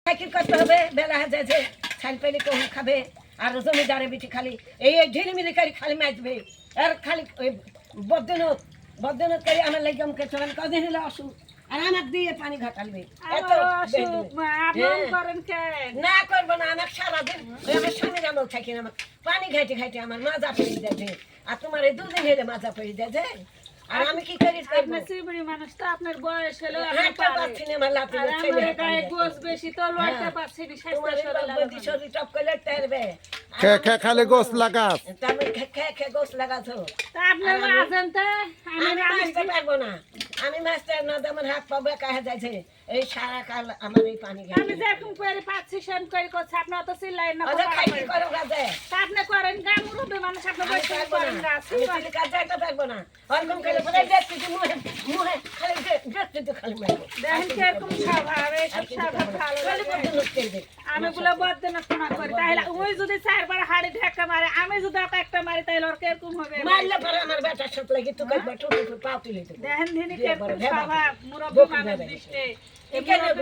cycle করতে হবে বেলা যাচ্ছে ছাল পেলে কখন খাবে আর জমিদারে বিটি খালি এই ঢিলিমিলি করে খালি মাছবে আর খালি ওই বদনত করে আমার লাগে আমাকে চলেন কদিন হলে অসুখ আর আমার দিয়ে পানি ঘাটালবে না করবো না আমার সারাদিন আমার স্বামীর আমল থাকি না আমার পানি ঘাইটে ঘাইটে আমার মাজা পড়ে যাচ্ছে আর তোমার এই দুদিন হেলে মাজা পড়ে যাচ্ছে আর আমি কি করি আপনার সিবড়ি মানুষ তো আপনার বয়স হলো হাঁটতে পারছি না আমার লাঠি আমার গায়ে গোস বেশি তো লড়তে পারছি না তোমার বদি শরীর টপ করে টারবে খে খালি গোস লাগাস তুমি খে গোস লাগাছো তা আপনার আছেন তো আমি মাছতে পারবো না আমি মাছতে না আমার হাত পাবে কাহে যাচ্ছে এই সারা কাল আমার এই পানি আমি যেরকম করে পাচ্ছি সেম করে করছি আপনি অত চিল্লাই না আচ্ছা খাই কি করো কাজে তা আপনি করেন গা মুরব্বী মানুষ আপনি বসে করেন গা আমি কাজ যাইতে পারবো না অরকম করে পরে দেখছি মুহে খালি দেখছি খালি মারবো দেখেন কিরকম স্বভাব এইসব স্বভাব ভালো লাগে আমি গুলো বদনাম না করি তাহলে ওই যদি চারবার হাড়ি ঢাকা মারে আমি যদি একটা মারি তাহলে ওর কিরকম হবে মারলে পরে আমার বেটার সাথে লাগি তো কই বেটো পাও তুলে দেখেন দিনে কিরকম স্বভাব মুরব্বী মানুষ দৃষ্টি